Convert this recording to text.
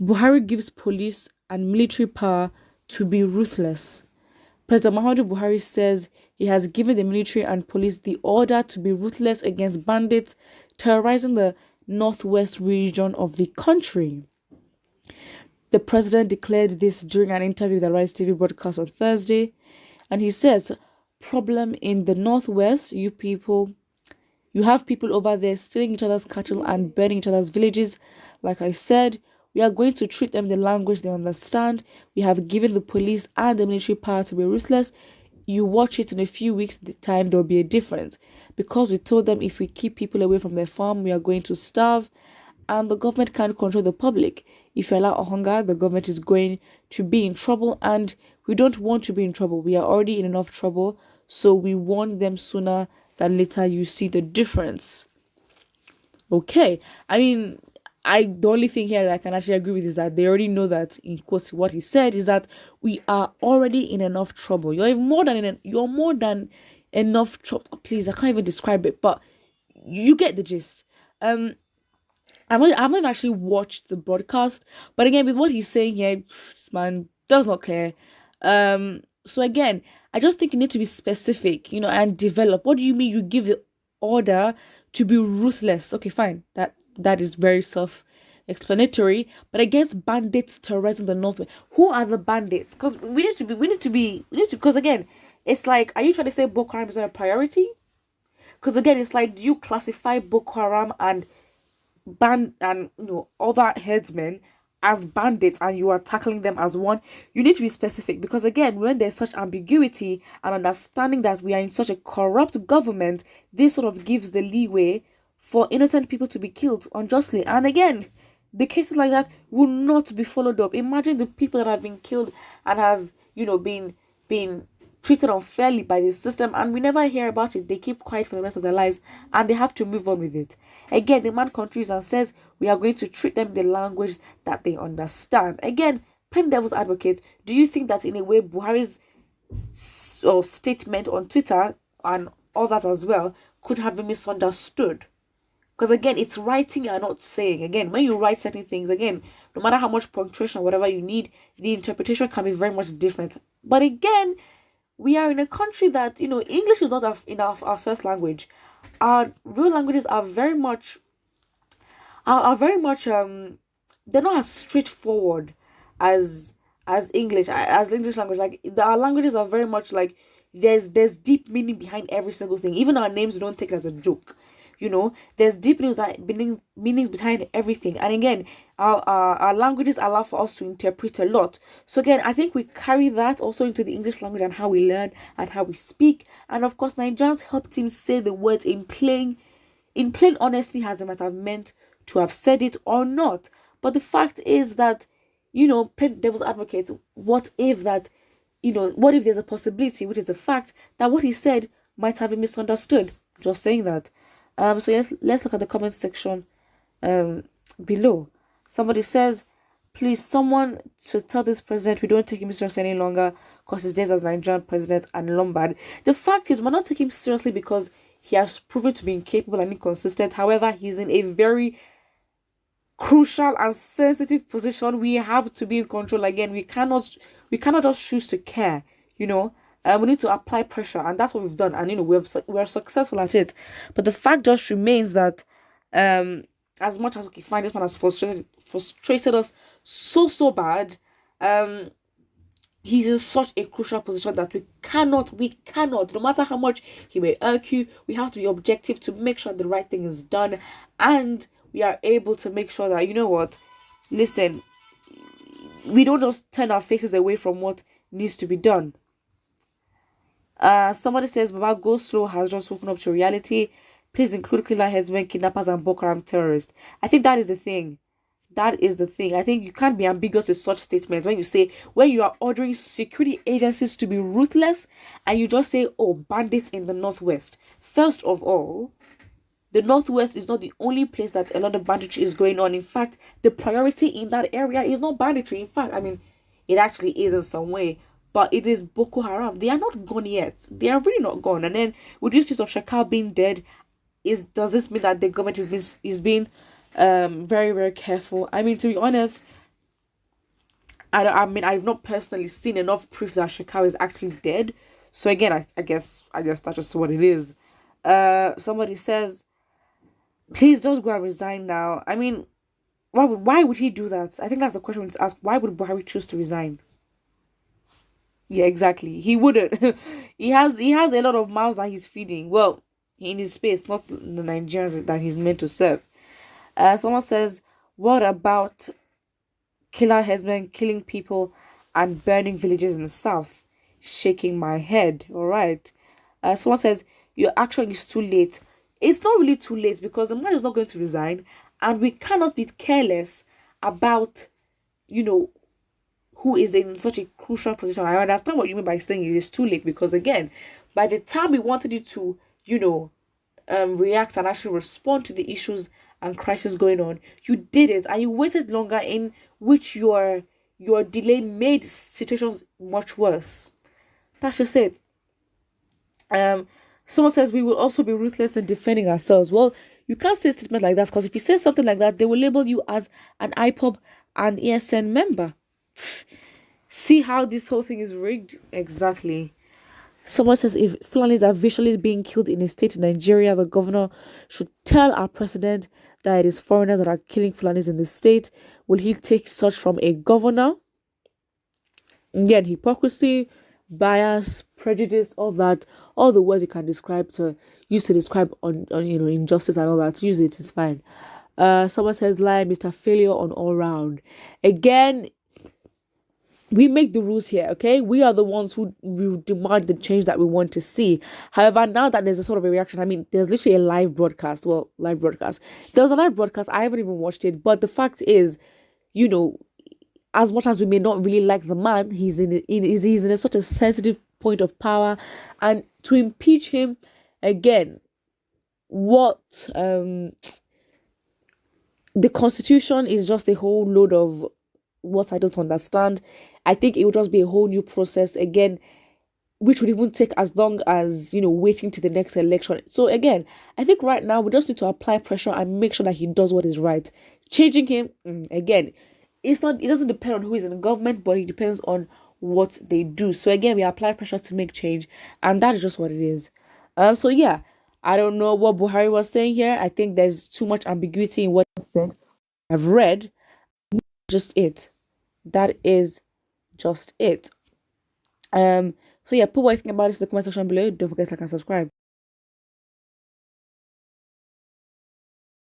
Buhari gives police and military power to be ruthless. President Muhammadu Buhari says he has given the military and police the order to be ruthless against bandits terrorizing the northwest region of the country. The president declared this during an interview with the Rise TV broadcast on Thursday, and he says, problem in the northwest, you have people over there stealing each other's cattle and burning each other's villages. Like I said, we are going to treat them in the language they understand. We have given the police and the military power to be ruthless. You watch it in a few weeks' time, there'll be a difference. Because we told them if we keep people away from their farm, we are going to starve. And the government can't control the public. If you allow hunger, the government is going to be in trouble. And we don't want to be in trouble. We are already in enough trouble. So we warn them sooner than later. You see the difference. Okay. I mean, the only thing here that I can actually agree with is that they already know that, in quotes, what he said is that we are already in enough trouble. You're more than enough trouble. Please, I can't even describe it, but you get the gist. I haven't actually watched the broadcast, but again, with what he's saying here, this man, that was not clear. So again, I just think you need to be specific, and develop. What do you mean you give the order to be ruthless? Okay, fine. That is very self-explanatory. But against bandits terrorizing the north, who are the bandits? Because because again, it's like, are you trying to say Boko Haram is not a priority? Because again, it's like, do you classify Boko Haram and other headsmen as bandits and you are tackling them as one? You need to be specific, because again, when there's such ambiguity and understanding that we are in such a corrupt government, this sort of gives the leeway for innocent people to be killed unjustly. And again, the cases like that will not be followed up. Imagine the people that have been killed and have been treated unfairly by the system, and we never hear about it. They keep quiet for the rest of their lives, and they have to move on with it. Again, the man countries and says we are going to treat them in the language that they understand. Again, plain devil's advocate, do you think that in a way Buhari's statement on Twitter and all that as well could have been misunderstood? Because again, it's writing you're not saying. Again, when you write certain things, again, no matter how much punctuation or whatever you need, the interpretation can be very much different. But again, we are in a country that, English is not our first language. Our real languages are very much, they're not as straightforward as English, as the English language. Like, our languages are very much like, there's deep meaning behind every single thing. Even our names, we don't take it as a joke. There's deep meanings behind everything. And again, our languages allow for us to interpret a lot. So again, I think we carry that also into the English language and how we learn and how we speak. And of course, Nigerians helped him say the words in plain honesty, as they might have meant to have said it or not. But the fact is that, plain devil's advocate, what if there's a possibility, which is a fact, that what he said might have been misunderstood? Just saying that. So yes, let's look at the comment section below. Somebody says, please, someone to tell this president we don't take him seriously any longer because his days as Nigerian president and Lombard. The fact is, we're not taking him seriously because he has proven to be incapable and inconsistent. However, he's in a very crucial and sensitive position. We have to be in control. Again, we cannot just choose to care, we need to apply pressure, and that's what we've done, and we're successful at it. But the fact just remains that as much as fine, this man has frustrated us so bad, he's in such a crucial position that we cannot, no matter how much he may irk you, we have to be objective to make sure the right thing is done, and we are able to make sure that, listen, we don't just turn our faces away from what needs to be done. Somebody says Baba Go Slow has just woken up to reality. Please include killer headsmen, kidnappers, and Boko Haram terrorists. I think that is the thing. I think you can't be ambiguous with such statements when you are ordering security agencies to be ruthless and you just say, oh, bandits in the northwest. First of all, the northwest is not the only place that a lot of banditry is going on. In fact, the priority in that area is not banditry. In fact, it actually is in some way. But it is Boko Haram. They are not gone yet. They are really not gone. And then with the issues of Shakal being dead, does this mean that the government is being very, very careful? To be honest, I mean, I've not personally seen enough proof that Shekau is actually dead. So again, I guess that's just what it is. Somebody says, please don't go and resign now. I mean, why would he do that? I think that's the question we need to ask. Why would Buhari choose to resign? Yeah, exactly. He wouldn't. He has a lot of mouths that he's feeding. Well, in his space, not the Nigerians that he's meant to serve. Someone says, what about killer headsmen killing people and burning villages in the south? Shaking my head. All right. Someone says, your action is too late. It's not really too late because the man is not going to resign, and we cannot be careless about, you know, who is in such a crucial position. I understand what you mean by saying it is too late because, again, by the time we wanted you to, react and actually respond to the issues and crisis going on, you did it and you waited longer, in which your delay made situations much worse. That's just it. Um, Someone says we will also be ruthless in defending ourselves. Well, you can't say a statement like that because if you say something like that, they will label you as an IPOB and ESN member. See how this whole thing is rigged? Exactly. Someone says if Fulanis are visually being killed in a state in Nigeria, the governor should tell our president that it is foreigners that are killing Fulanis in the state. Will he take such from a governor? Again, hypocrisy, bias, prejudice, all that, all the words you can use to describe on injustice and all that. Use it, it's fine. Someone says lie, Mr. Failure on all round. Again, we make the rules here, okay? We are the ones who will demand the change that we want to see. However, now that there's a sort of a reaction, I mean, there's literally a live broadcast. Well, live broadcast. There was a live broadcast. I haven't even watched it. But the fact is, as much as we may not really like the man, he's in such a sensitive point of power. And to impeach him, again, what the constitution is just a whole load of what I don't understand. I think it would just be a whole new process again, which would even take as long as waiting to the next election. So again, I think right now we just need to apply pressure and make sure that he does what is right. Changing him, again, it doesn't depend on who is in the government, but it depends on what they do. So again, we apply pressure to make change, and that is just what it is. So yeah, I don't know what Buhari was saying here. I think there's too much ambiguity in what he said. I've read just it. That is just it. So yeah, put what you think about it in the comment section below. Don't forget to like and subscribe.